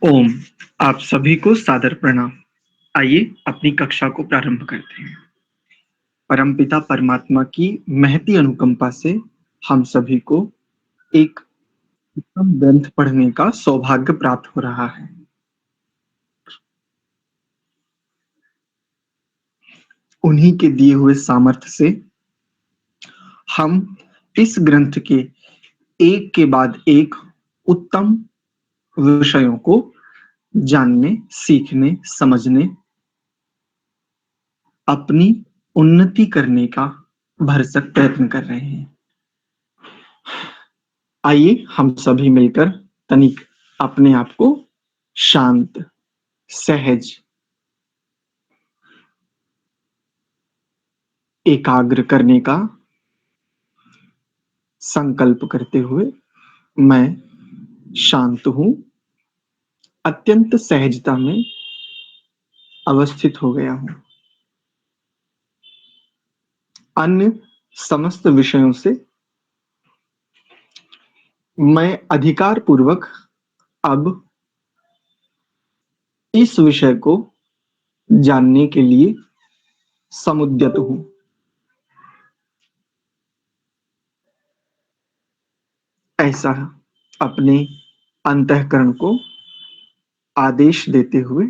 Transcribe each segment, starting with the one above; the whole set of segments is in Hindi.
ओम, आप सभी को सादर प्रणाम। आइए अपनी कक्षा को प्रारंभ करते हैं। परमपिता परमात्मा की महती अनुकंपा से हम सभी को एक उत्तम ग्रंथ पढ़ने का सौभाग्य प्राप्त हो रहा है। उन्हीं के दिए हुए सामर्थ्य से हम इस ग्रंथ के एक के बाद एक उत्तम विषयों को जानने, सीखने, समझने, अपनी उन्नति करने का भरसक प्रयत्न कर रहे हैं। आइए हम सभी मिलकर तनिक अपने आप को शांत, सहज, एकाग्र करने का संकल्प करते हुए, मैं शांत हूं, अत्यंत सहजता में अवस्थित हो गया हूं। अन्य समस्त विषयों से मैं अधिकार पूर्वक अब इस विषय को जानने के लिए समुद्यत हूं। ऐसा अपने अंतःकरण को आदेश देते हुए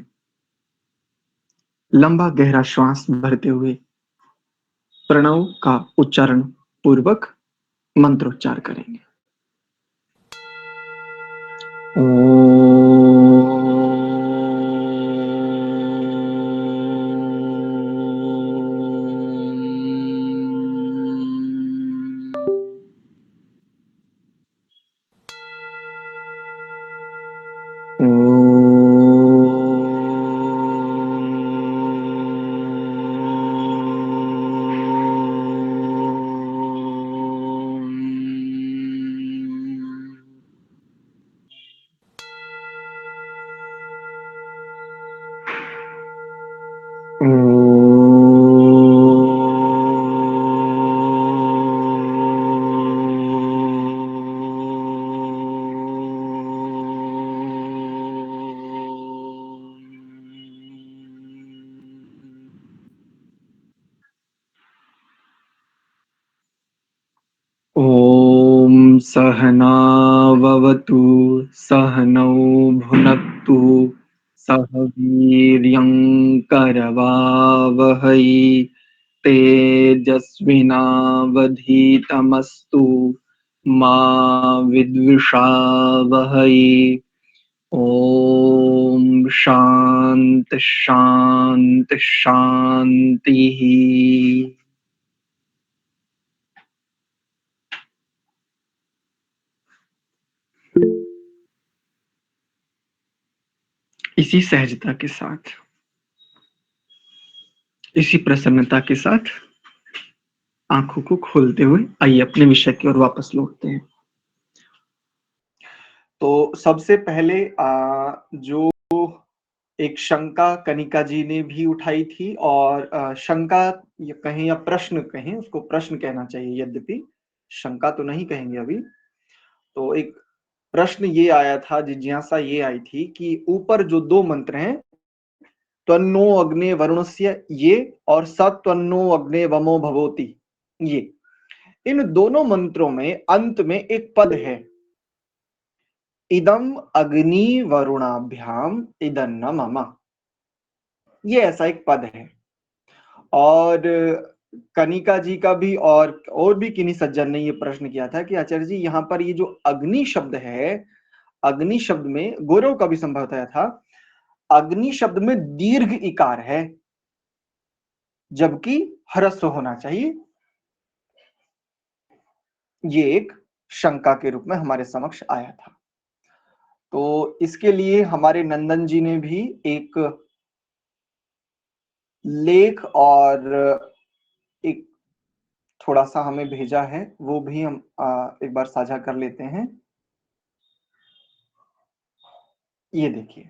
लंबा गहरा श्वास भरते हुए प्रणव का उच्चारण पूर्वक मंत्रोच्चार करेंगे। ॐ सहनाववतु सहनौ भुनक्तु सह वीर्यं करवावहै तेजस्विनावधीतमस्तु मा विद्विषावहै। ॐ शान्ति शान्ति शान्तिः। इसी सहजता के साथ, इसी प्रसन्नता के साथ आंखों को खोलते हुए आइए अपने विषय की ओर वापस लौटते हैं। तो सबसे पहले जो एक शंका कनिका जी ने भी उठाई थी, और शंका कहें या प्रश्न कहें, उसको प्रश्न कहना चाहिए, यद्यपि शंका तो नहीं कहेंगे अभी। तो एक प्रश्न ये आया था, जिज्ञासा ये आई थी कि ऊपर जो दो मंत्र हैं, त्वन्नो अग्ने वरुणस्य, ये और सत्वन्नो अग्ने वमो भवोति, ये इन दोनों मंत्रों में अंत में एक पद है, इदम अग्नि वरुणाभ्याम इदन्न मम। ये ऐसा एक पद है। और कनिका जी का भी और भी किन्हीं सज्जन ने ये प्रश्न किया था कि आचार्य जी, यहाँ पर ये जो अग्नि शब्द है, अग्नि शब्द में गौरव का भी संभवतः था, अग्नि शब्द में दीर्घ इकार है जबकि ह्रस्व होना चाहिए। ये एक शंका के रूप में हमारे समक्ष आया था। तो इसके लिए हमारे नंदन जी ने भी एक लेख और एक थोड़ा सा हमें भेजा है, वो भी हम एक बार साझा कर लेते हैं। ये देखिए,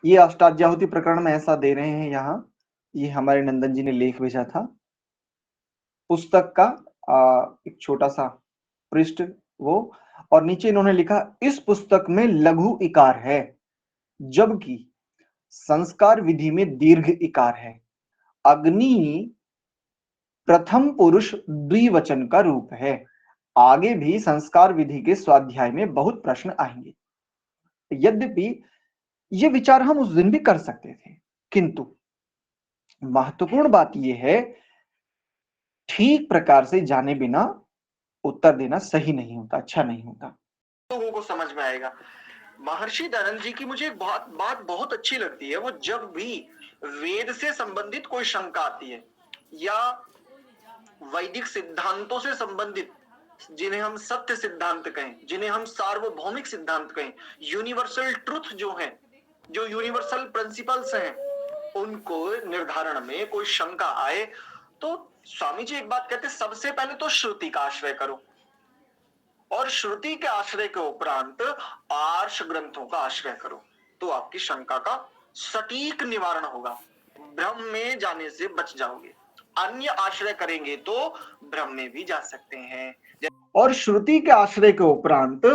ये अष्टाध्याहुति प्रकरण में ऐसा दे रहे हैं यहाँ। ये हमारे नंदन जी ने लेख भेजा था, पुस्तक का एक छोटा सा पृष्ठ वो, और नीचे इन्होंने लिखा इस पुस्तक में लघु इकार है, जबकि संस्कार विधि में दीर्घ इकार है। अग्नि प्रथम पुरुष द्विवचन का रूप है। आगे भी संस्कार विधि के स्वाध्याय में बहुत प्रश्न आएंगे। यद्यपि ये विचार हम उस दिन भी कर सकते थे, किंतु महत्वपूर्ण बात यह है, ठीक प्रकार से जाने बिना उत्तर देना सही नहीं होता, अच्छा नहीं होता। लोगों को समझ में आएगा। महर्षि दयानंद जी की मुझे एक बात बहुत अच्छी लगती है। वो जब भी वेद से संबंधित कोई शंका आती है या वैदिक सिद्धांतों से संबंधित, जिन्हें हम सत्य सिद्धांत कहें, जिन्हें हम सार्वभौमिक सिद्धांत कहें, यूनिवर्सल ट्रुथ जो है, जो यूनिवर्सल प्रिंसिपल्स हैं, उनको निर्धारण में कोई शंका आए तो स्वामी जी एक बात कहते हैं, सबसे पहले तो श्रुति का आश्रय करो, और श्रुति के आश्रय के उपरांत आर्ष ग्रंथों का आश्रय करो, तो आपकी शंका का सटीक निवारण होगा। भ्रम में जाने से बच जाओगे। अन्य आश्रय करेंगे तो भ्रम में भी जा सकते हैं। और श्रुति के आश्रय के उपरांत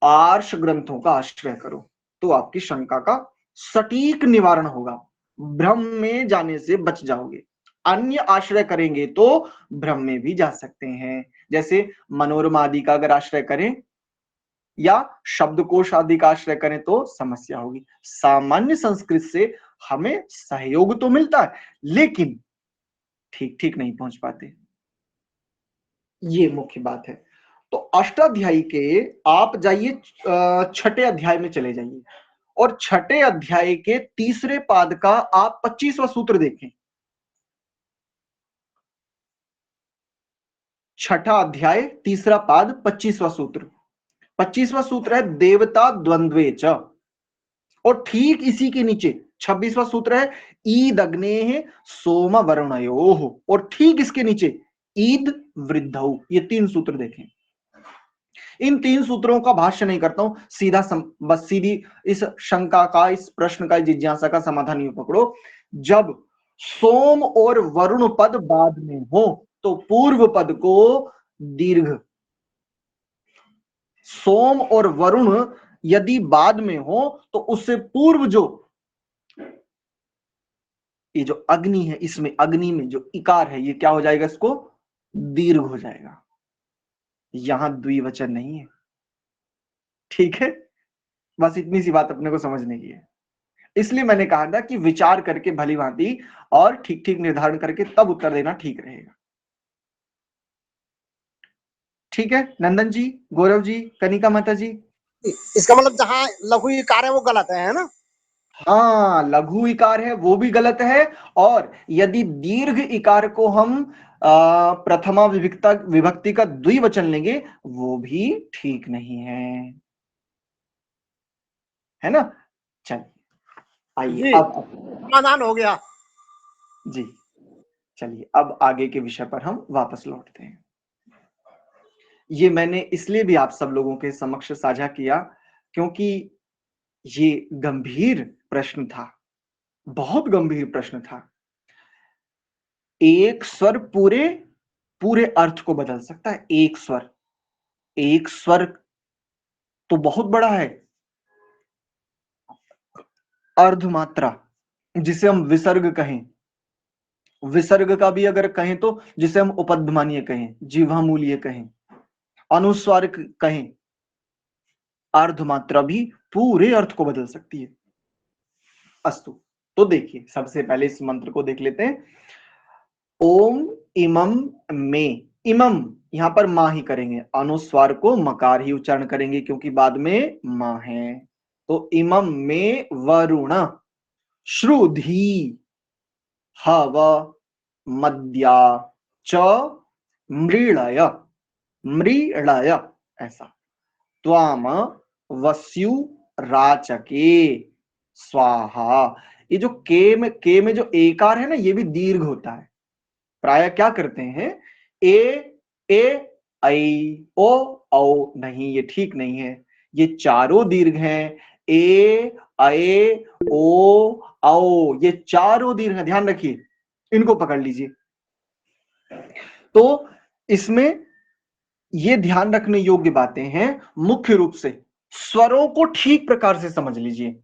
आर्ष ग्रंथों का आश्रय करो, तो आपकी शंका का सटीक निवारण होगा। भ्रम में जाने से बच जाओगे। अन्य आश्रय करेंगे तो भ्रम में भी जा सकते हैं। जैसे मनोरमा आदि का अगर आश्रय करें या शब्दकोश आदि का आश्रय करें तो समस्या होगी। सामान्य संस्कृत से हमें सहयोग तो मिलता है, लेकिन ठीक ठीक नहीं पहुंच पाते। ये मुख्य बात है। तो अष्टाध्यायी के आप जाइए, छठे अध्याय में चले जाइए, और छठे अध्याय के तीसरे पाद का आप 25वां सूत्र देखें। छठा अध्याय तीसरा पाद 25वां सूत्र। 25वां सूत्र है देवता द्वंद्वे च, और ठीक इसी के नीचे 26वां सूत्र है ईद अग्ने सोम वरुणयोः, और ठीक इसके नीचे ईद वृद्धौ। ये तीन सूत्र देखें। इन तीन सूत्रों का भाष्य नहीं करता हूं, बस सीधी इस शंका का, इस प्रश्न का, जिज्ञासा का समाधान यूं पकड़ो। जब सोम और वरुण पद बाद में हो तो पूर्व पद को दीर्घ, सोम और वरुण यदि बाद में हो तो उससे पूर्व जो ये जो अग्नि है, इसमें अग्नि में जो इकार है, ये क्या हो जाएगा, इसको दीर्घ हो जाएगा। यहां द्विवचन नहीं है। ठीक है, बस इतनी सी बात अपने को समझने की है। इसलिए मैंने कहा था कि विचार करके भली भांति और ठीक ठीक निर्धारण करके तब उत्तर देना ठीक रहेगा। ठीक है नंदन जी, गौरव जी, कनिका माता जी। इसका मतलब जहां लघु इकार है वो गलत है ना? हाँ, लघु इकार है वो भी गलत है, और यदि दीर्घ इकार को हम प्रथमा विभक्ति का द्विवचन लेंगे वो भी ठीक नहीं है ना? चलिए आइए अब समाधान हो गया जी। चलिए अब आगे के विषय पर हम वापस लौटते हैं। ये मैंने इसलिए भी आप सब लोगों के समक्ष साझा किया क्योंकि ये गंभीर प्रश्न था, बहुत गंभीर प्रश्न था। एक स्वर पूरे पूरे अर्थ को बदल सकता है। एक स्वर, एक स्वर तो बहुत बड़ा है। अर्धमात्रा, जिसे हम विसर्ग कहें, विसर्ग का भी अगर कहें तो जिसे हम उपध्मानीय कहें, जिह्वामूलीय कहें, अनुस्वार कहें, अर्धमात्रा भी पूरे अर्थ को बदल सकती है। अस्तु, तो देखिए सबसे पहले इस मंत्र को देख लेते हैं। ओम इमम में, इमम यहां पर मां ही करेंगे, अनुस्वार को मकार ही उच्चारण करेंगे क्योंकि बाद में मां है। तो इमम में वरुण श्रुधि हव मद्या च मृळय, मृळय ऐसा। त्वाम वस्यु राचके स्वाहा। ये जो के में जो एकार है ना, ये भी दीर्घ होता है। प्राय क्या करते हैं, ए ऐ ओ औ, नहीं ये ठीक नहीं है। ये चारों दीर्घ हैं, ए ऐ ओ औ, ये चारों दीर्घ हैं, ध्यान रखिए, इनको पकड़ लीजिए। तो इसमें ये ध्यान रखने योग्य बातें हैं। मुख्य रूप से स्वरों को ठीक प्रकार से समझ लीजिए।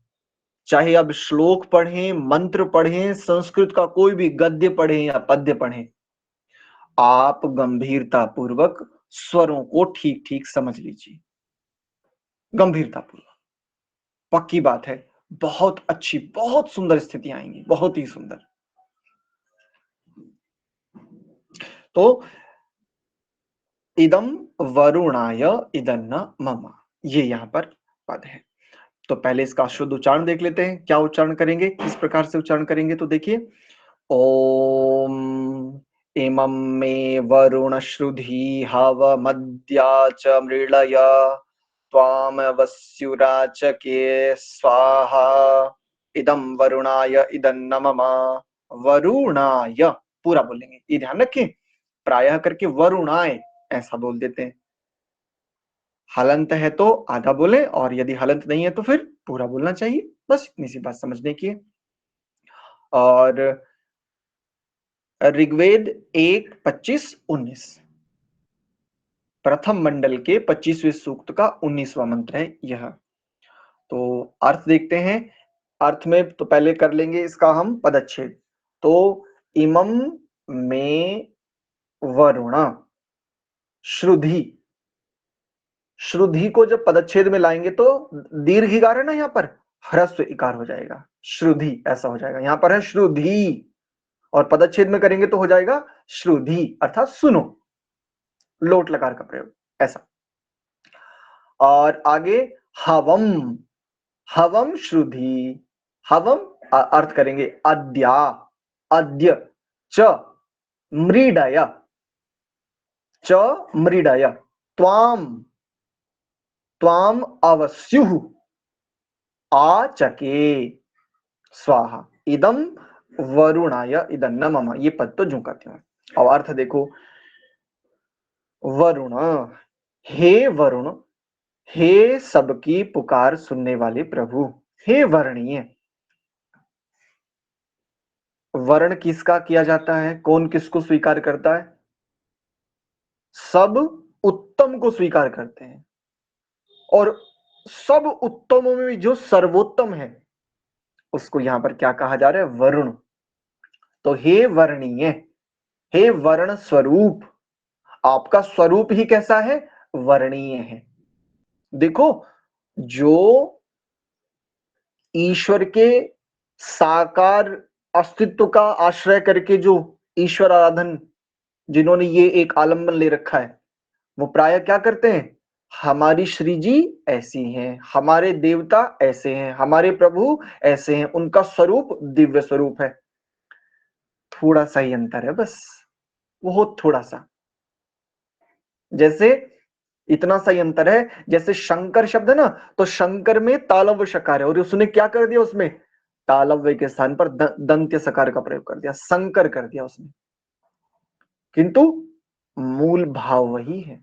चाहे अब श्लोक पढ़ें, मंत्र पढ़ें, संस्कृत का कोई भी गद्य पढ़ें या पद्य पढ़ें, आप गंभीरता पूर्वक स्वरों को ठीक ठीक समझ लीजिए। गंभीरता पूर्वक, पक्की बात है, बहुत अच्छी, बहुत सुंदर स्थितियां आएंगी, बहुत ही सुंदर। तो इदम वरुणाय इदन्न मम, ये यहां पर पद है। तो पहले इसका शुद्ध उच्चारण देख लेते हैं। क्या उच्चारण करेंगे, किस प्रकार से उच्चारण करेंगे? तो देखिए, ओम इमं मे वरुण श्रुधि हवमद्या च मृळय त्वामवस्युराचके स्वाहा इदं वरुणाय इदन्न मम। वरुणाय पूरा बोलेंगे, ये ध्यान रखें, प्रायः करके वरुणाय ऐसा बोल देते हैं। हलंत है तो आधा बोले, और यदि हलंत नहीं है तो फिर पूरा बोलना चाहिए। बस इतनी सी बात समझने की है। और ऋग्वेद 1:25-19, प्रथम मंडल के 25वें सूक्त का 19वां मंत्र है यह। तो अर्थ देखते हैं। अर्थ में तो पहले कर लेंगे इसका हम पदच्छेद। तो इमम में वरुण श्रुधि, श्रुधि को जब पदच्छेद में लाएंगे तो दीर्घ इकार है ना, यहाँ पर ह्रस्व इकार हो जाएगा, श्रुधि ऐसा हो जाएगा। यहाँ पर है श्रुधि, और पदच्छेद में करेंगे तो हो जाएगा श्रुधि, अर्थात सुनो, लोट लकार का प्रयोग ऐसा। और आगे हवम, हवम श्रुधि, हवम अर्थ करेंगे अद्या, अद्य च मृडय, च मृडय त्वाम, त्वाम अवस्युः आचके स्वाहा इदम वरुणाय इदन्न मम। ये पद तो जू करते हैं। और अर्थ देखो, वरुण, हे वरुण, हे सबकी पुकार सुनने वाले प्रभु, हे वर्णीय। वर्ण किसका किया जाता है? कौन किसको स्वीकार करता है? सब उत्तम को स्वीकार करते हैं, और सब उत्तमों में जो सर्वोत्तम है उसको यहां पर क्या कहा जा रहा है? वरुण। तो हे वर्णीय, हे वर्ण स्वरूप, आपका स्वरूप ही कैसा है? वर्णीय है। देखो, जो ईश्वर के साकार अस्तित्व का आश्रय करके जो ईश्वर आराधन, जिन्होंने ये एक आलंबन ले रखा है, वो प्राय क्या करते हैं? हमारी श्री जी ऐसी हैं, हमारे देवता ऐसे हैं, हमारे प्रभु ऐसे हैं, उनका स्वरूप दिव्य स्वरूप है। थोड़ा सा ही अंतर है, बस बहुत थोड़ा सा। जैसे इतना सा ही अंतर है, जैसे शंकर शब्द है ना, तो शंकर में तालव्य शकार है, और उसने क्या कर दिया? उसमें तालव्य के स्थान पर दंत्य सकार का प्रयोग कर दिया, संकर कर दिया उसने, किंतु मूल भाव वही है।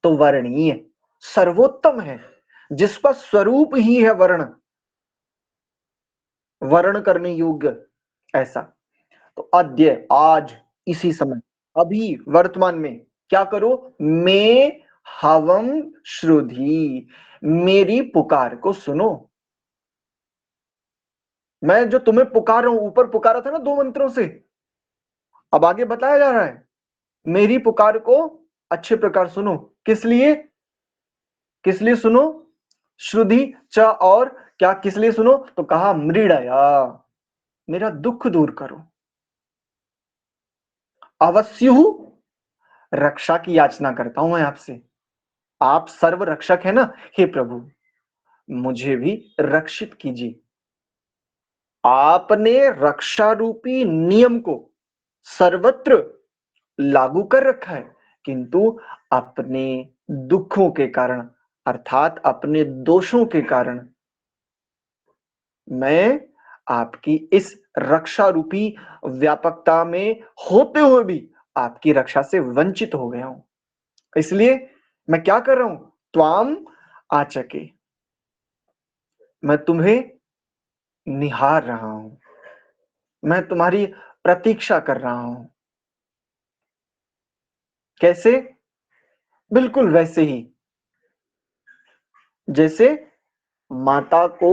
तो वर्णीय सर्वोत्तम है, जिसका स्वरूप ही है वर्ण, वर्ण करने योग्य ऐसा। तो अद्य आज, इसी समय, अभी वर्तमान में क्या करो? मैं हवम श्रुधि, मेरी पुकार को सुनो। मैं जो तुम्हें पुकार रहा हूं, ऊपर पुकारा था ना 2 मंत्रों से, अब आगे बताया जा रहा है मेरी पुकार को अच्छे प्रकार सुनो। किस लिए? किस लिए सुनो? श्रुधि च, और क्या किस लिए सुनो? तो कहा मृडया, मेरा दुख दूर करो। अवस्यु, रक्षा की याचना करता हूं मैं आपसे, आप सर्व रक्षक है ना, हे प्रभु मुझे भी रक्षित कीजिए। आपने रक्षा रूपी नियम को सर्वत्र लागू कर रखा है, किंतु अपने दुखों के कारण, अर्थात अपने दोषों के कारण, मैं आपकी इस रक्षा रूपी व्यापकता में होते हुए भी आपकी रक्षा से वंचित हो गया हूं। इसलिए मैं क्या कर रहा हूं? त्वाम आचके, मैं तुम्हें निहार रहा हूं, मैं तुम्हारी प्रतीक्षा कर रहा हूं। कैसे? बिल्कुल वैसे ही जैसे माता को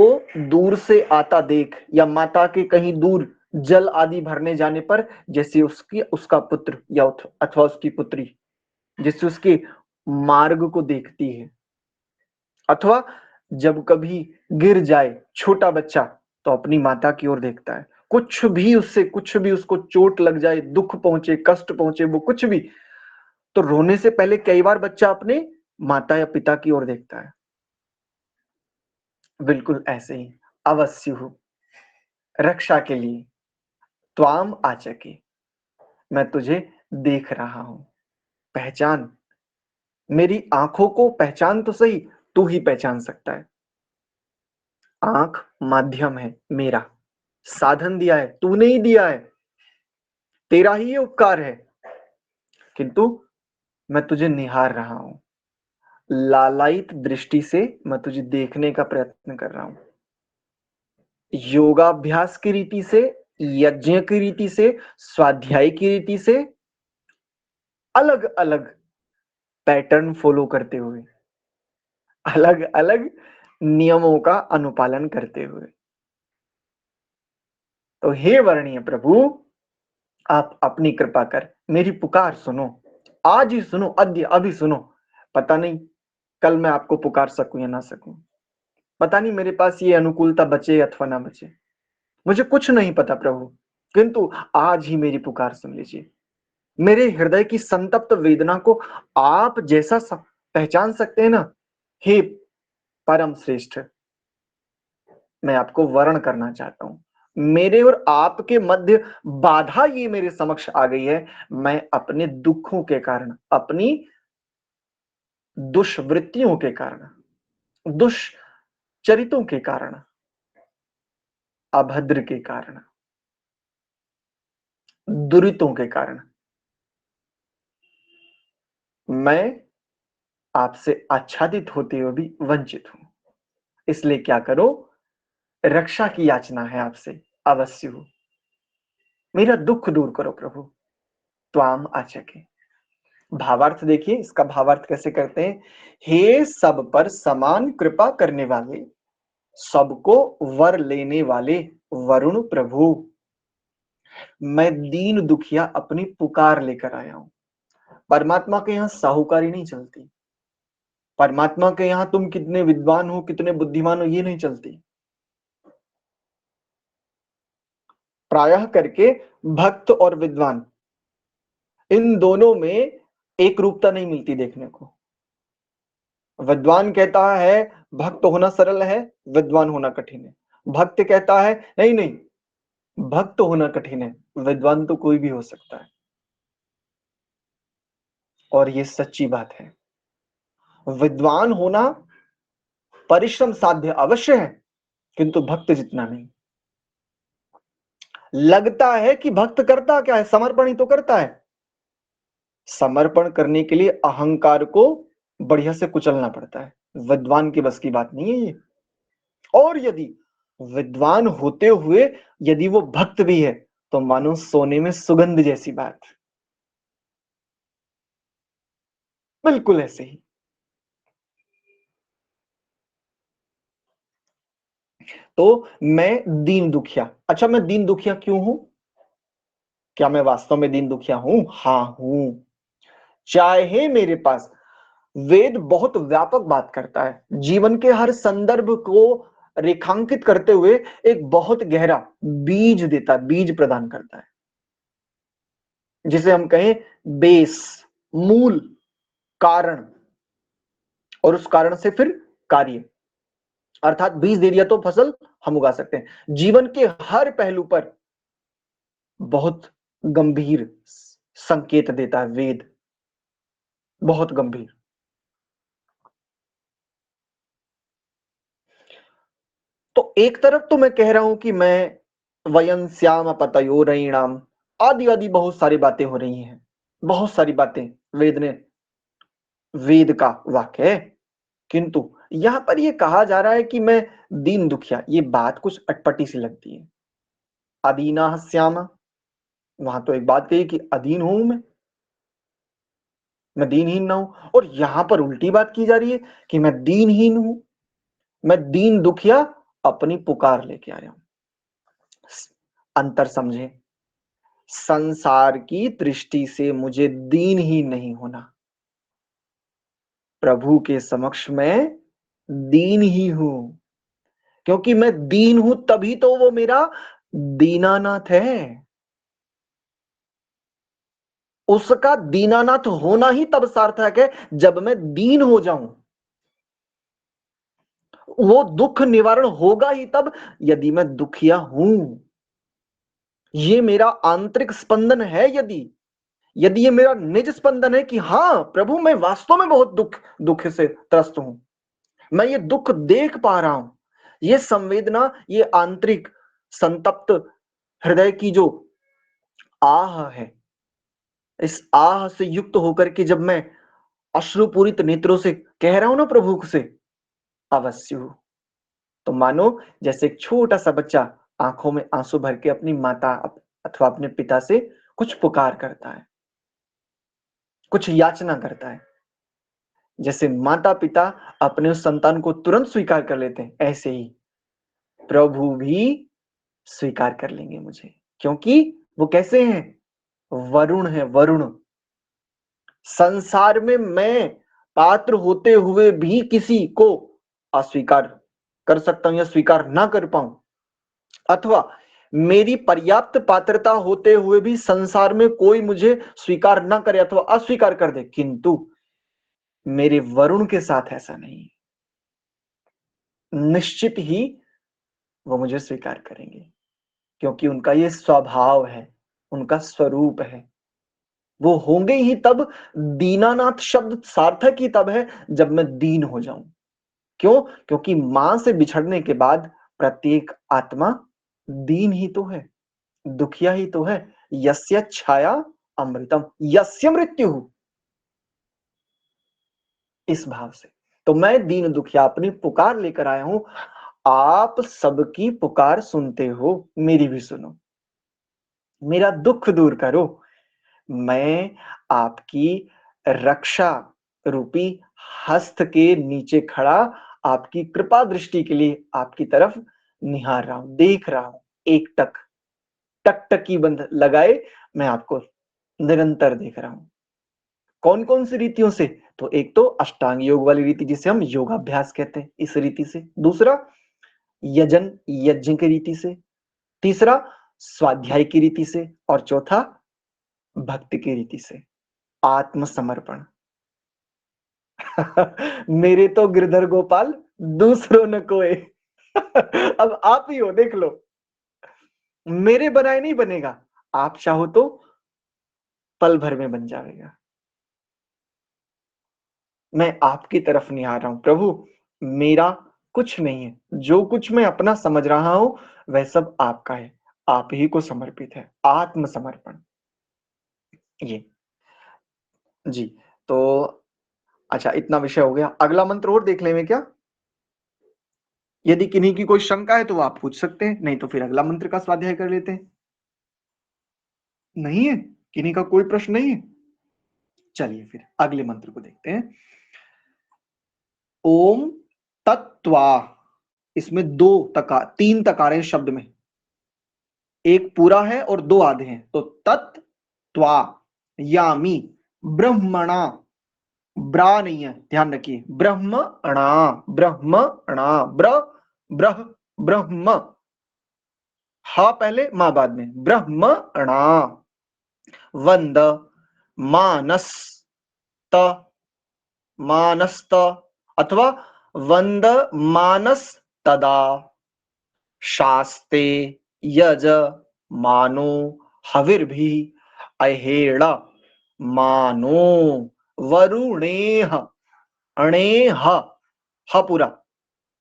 दूर से आता देख या माता के कहीं दूर जल आदि भरने जाने पर जैसे उसकी उसका पुत्र या अथवा उसकी पुत्री जैसे उसके मार्ग को देखती है, अथवा जब कभी गिर जाए छोटा बच्चा तो अपनी माता की ओर देखता है। कुछ भी उसको चोट लग जाए, दुख पहुंचे, कष्ट पहुंचे, वो कुछ भी, तो रोने से पहले कई बार बच्चा अपने माता या पिता की ओर देखता है। बिल्कुल ऐसे ही अवश्य हो रक्षा के लिए त्वाम आचके, मैं तुझे देख रहा हूं, पहचान। मेरी आंखों को पहचान तो सही, तू ही पहचान सकता है। आंख माध्यम है मेरा, साधन दिया है तूने ही दिया है, तेरा ही ये उपकार है, किंतु मैं तुझे निहार रहा हूं, लालायित दृष्टि से मैं तुझे देखने का प्रयत्न कर रहा हूं। योगाभ्यास की रीति से, यज्ञ की रीति से, स्वाध्याय की रीति से अलग अलग पैटर्न फॉलो करते हुए, अलग अलग नियमों का अनुपालन करते हुए। तो हे वर्णीय प्रभु, आप अपनी कृपा कर मेरी पुकार सुनो, आज ही सुनो, अद्य अभी सुनो। पता नहीं कल मैं आपको पुकार सकूं या ना सकूं, पता नहीं मेरे पास ये अनुकूलता बचे अथवा ना बचे, मुझे कुछ नहीं पता प्रभु, किंतु आज ही मेरी पुकार सुन लीजिए। मेरे हृदय की संतप्त वेदना को आप जैसा पहचान सकते हैं ना, हे परम श्रेष्ठ, मैं आपको वर्ण करना चाहता हूं। मेरे और आपके मध्य बाधा ये मेरे समक्ष आ गई है। मैं अपने दुखों के कारण, अपनी दुष्वृत्तियों के कारण, दुष्चरितों के कारण, अभद्र के कारण, दुरितों के कारण मैं आपसे आच्छादित होते हुए भी वंचित हूं। इसलिए क्या करो, रक्षा की याचना है आपसे, अवश्य हो। मेरा दुख दूर करो प्रभु, त्वाम आचके। भावार्थ देखिए, इसका भावार्थ कैसे करते हैं। हे सब पर समान कृपा करने वाले, सबको वर लेने वाले वरुण प्रभु, मैं दीन दुखिया अपनी पुकार लेकर आया हूं। परमात्मा के यहां साहूकारी नहीं चलती, परमात्मा के यहां तुम कितने विद्वान हो, कितने बुद्धिमान हो, ये नहीं चलती। प्रायः करके भक्त और विद्वान, इन दोनों में एक रूपता नहीं मिलती देखने को। विद्वान कहता है भक्त होना सरल है, विद्वान होना कठिन है। भक्त कहता है नहीं नहीं, भक्त होना कठिन है, विद्वान तो कोई भी हो सकता है। और ये सच्ची बात है, विद्वान होना परिश्रम साध्य अवश्य है, किंतु भक्त जितना नहीं। लगता है कि भक्त करता क्या है, समर्पण ही तो करता है। समर्पण करने के लिए अहंकार को बढ़िया से कुचलना पड़ता है, विद्वान की बस की बात नहीं है ये। और यदि विद्वान होते हुए यदि वो भक्त भी है, तो मानो सोने में सुगंध जैसी बात। बिल्कुल ऐसे ही। तो मैं दीन दुखिया, अच्छा मैं दीन दुखिया क्यों हूं? क्या मैं वास्तव में दीन दुखिया हूं? हाँ हूं। चाहे मेरे पास वेद बहुत व्यापक बात करता है, जीवन के हर संदर्भ को रेखांकित करते हुए एक बहुत गहरा बीज देता है, बीज प्रदान करता है, जिसे हम कहें बेस, मूल, कारण, और उस कारण से फिर कार्य, अर्थात बीज दे दिया तो फसल हम उगा सकते हैं। जीवन के हर पहलू पर बहुत गंभीर संकेत देता है वेद, बहुत गंभीर। तो एक तरफ तो मैं कह रहा हूं कि मैं वयं श्याम पतयो रयिणाम, आदि आदि बहुत सारी बातें हो रही हैं, बहुत सारी बातें वेद का वाक्य है, किंतु यहां पर यह कहा जा रहा है कि मैं दीन दुखिया, ये बात कुछ अटपटी सी लगती है। अदीना श्यामा, वहां तो एक बात कही कि अधीन हूं मैं, मैं दीनहीन ना हूं। और यहां पर उल्टी बात की जा रही है कि मैं दीनहीन हूं, मैं दीन दुखिया अपनी पुकार लेके आया हूं। अंतर समझे, संसार की दृष्टि से मुझे दीनहीन नहीं होना, प्रभु के समक्ष मैं दीन ही हूं, क्योंकि मैं दीन हूं तभी तो वो मेरा दीनानाथ है। उसका दीनानाथ होना ही तब सार्थक है जब मैं दीन हो जाऊं। वो दुख निवारण होगा ही तब यदि मैं दुखिया हूं। ये मेरा आंतरिक स्पंदन है, यदि यदि ये मेरा निज स्पंदन है कि हाँ प्रभु, मैं वास्तव में बहुत दुख से त्रस्त हूं, मैं ये दुख देख पा रहा हूं, ये संवेदना, ये आंतरिक संतप्त हृदय की जो आह है, इस आह से युक्त होकर के जब मैं अश्रुपूरित नेत्रों से कह रहा हूं ना प्रभु से अवश्य हो, तो मानो जैसे एक छोटा सा बच्चा आंखों में आंसू भर के अपनी माता अथवा अपने पिता से कुछ पुकार करता है, कुछ याचना करता है। जैसे माता पिता अपने उस संतान को तुरंत स्वीकार कर लेते हैं, ऐसे ही प्रभु भी स्वीकार कर लेंगे मुझे, क्योंकि वो कैसे हैं? वरुण है, वरुण। संसार में मैं पात्र होते हुए भी किसी को अस्वीकार कर सकता हूं या स्वीकार ना कर पाऊं, अथवा मेरी पर्याप्त पात्रता होते हुए भी संसार में कोई मुझे स्वीकार ना करे अथवा अस्वीकार कर दे, किंतु मेरे वरुण के साथ ऐसा नहीं। निश्चित ही वो मुझे स्वीकार करेंगे, क्योंकि उनका ये स्वभाव है, उनका स्वरूप है। वो होंगे ही तब, दीनानाथ शब्द सार्थक ही तब है जब मैं दीन हो जाऊं। क्यों? क्योंकि मां से बिछड़ने के बाद प्रत्येक आत्मा दीन ही तो है, दुखिया ही तो है। यस्य छाया अमृतम यस्य मृत्यु, इस भाव से तो मैं दीन दुखिया अपनी पुकार लेकर आया हूं। आप सबकी पुकार सुनते हो, मेरी भी सुनो, मेरा दुख दूर करो। मैं आपकी रक्षा रूपी हस्त के नीचे खड़ा आपकी कृपा दृष्टि के लिए आपकी तरफ निहार रहा हूं, देख रहा हूं। एक टक टकटकी बंद लगाए मैं आपको निरंतर देख रहा हूं। कौन कौन सी रीतियों से? तो एक तो अष्टांग योग वाली रीति जिसे हम योगाभ्यास कहते हैं, इस रीति से। दूसरा यजन यज्ञ की रीति से। तीसरा स्वाध्याय की रीति से। और चौथा भक्ति की रीति से, आत्मसमर्पण। मेरे तो गिरधर गोपाल दूसरों न कोई। अब आप ही हो, देख लो, मेरे बनाए नहीं बनेगा, आप चाहो तो पल भर में बन जाएगा। मैं आपकी तरफ निहार रहा हूं प्रभु, मेरा कुछ नहीं है, जो कुछ मैं अपना समझ रहा हूं वह सब आपका है, आप ही को समर्पित है, आत्मसमर्पण। ये जी। तो अच्छा, इतना विषय हो गया। अगला मंत्र और देख लेंगे क्या? यदि किन्हीं की कोई शंका है तो वो आप पूछ सकते हैं, नहीं तो फिर अगला मंत्र का स्वाध्याय कर लेते हैं। नहीं है? किन्हीं का कोई प्रश्न नहीं है? चलिए फिर अगले मंत्र को देखते हैं। ओम तत्वा, इसमें तीन तकारें शब्द में, एक पूरा है और दो आधे हैं, तो तत्वा यामी ब्रह्मणा, ब्रा नहीं है, ध्यान रखिए, ब्रह्मणा, ब्रह्मणा, ब्रह ब्रह्म, हा पहले मां बाद में, ब्रह्मणा वंद मानस त, मानस्त, अथवा वंद मानस तदा शास्ते यज मानो हविर्भि अहेड़ मानो वरुणेह, अणेह, ह पूरा,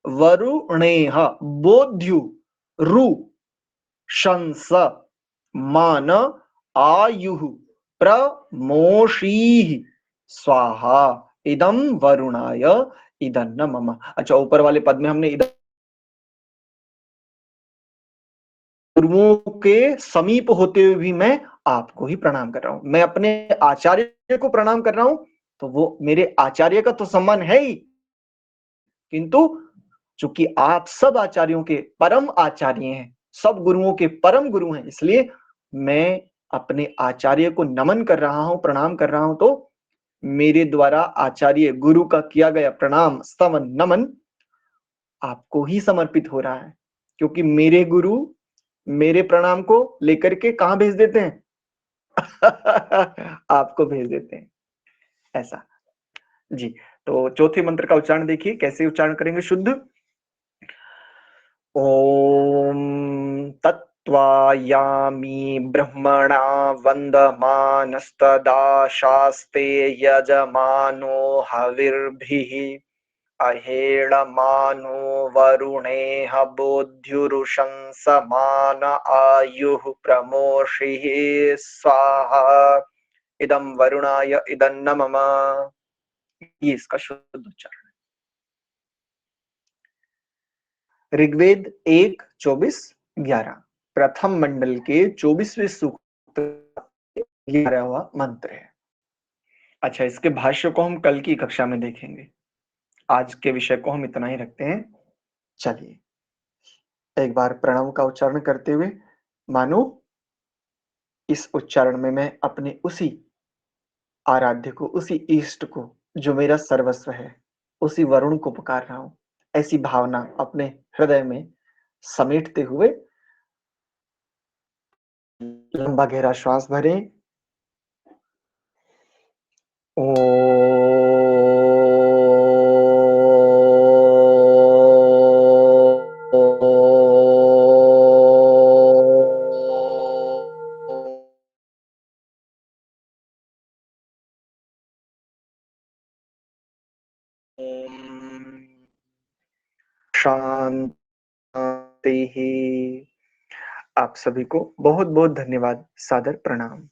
वरुणेह बोध्यु रु शंस मान आयुः प्रमोषीः स्वाहा इदं वरुणाय इदन्न मम। अच्छा, ऊपर वाले पद में हमने इदं गुरुओं के समीप होते हुए भी मैं आपको ही प्रणाम कर रहा हूं, मैं अपने आचार्य को प्रणाम कर रहा हूं, तो वो मेरे आचार्य का तो सम्मान है ही, किंतु चूंकि आप सब आचार्यों के परम आचार्य हैं, सब गुरुओं के परम गुरु हैं, इसलिए मैं अपने आचार्य को नमन कर रहा हूं, प्रणाम कर रहा हूं। तो मेरे द्वारा आचार्य गुरु का किया गया प्रणाम, स्तवन, नमन आपको ही समर्पित हो रहा है, क्योंकि मेरे गुरु मेरे प्रणाम को लेकर के कहां भेज देते हैं? आपको भेज देते हैं, ऐसा। जी, तो चौथे मंत्र का उच्चारण देखिए, कैसे उच्चारण करेंगे शुद्ध। ओम तत्त्वायामि ब्रह्मणा वन्दमानस्तदा शास्ते यजमानो हविर्भिः अहेळमानो वरुणेह बोध्युरुषं समान आयुः प्रमोषिः स्वाहा इदं वरुणाय इदं न मम। ये इसका शुद्ध उच्चारण। ऋग्वेद 1:24-11 प्रथम मंडल के 24वें सूक्त 11वां मंत्र है। अच्छा, इसके भाष्य को हम कल की कक्षा में देखेंगे, आज के विषय को हम इतना ही रखते हैं। चलिए एक बार प्रणव का उच्चारण करते हुए मानो इस उच्चारण में मैं अपने उसी आराध्य को, उसी इष्ट को जो मेरा सर्वस्व है, उसी वरुण को पुकार रहा हूं। ऐसी भावना अपने हृदय में समेटते हुए लंबा गहरा श्वास भरें। शांति। आप सभी को बहुत बहुत धन्यवाद, सादर प्रणाम।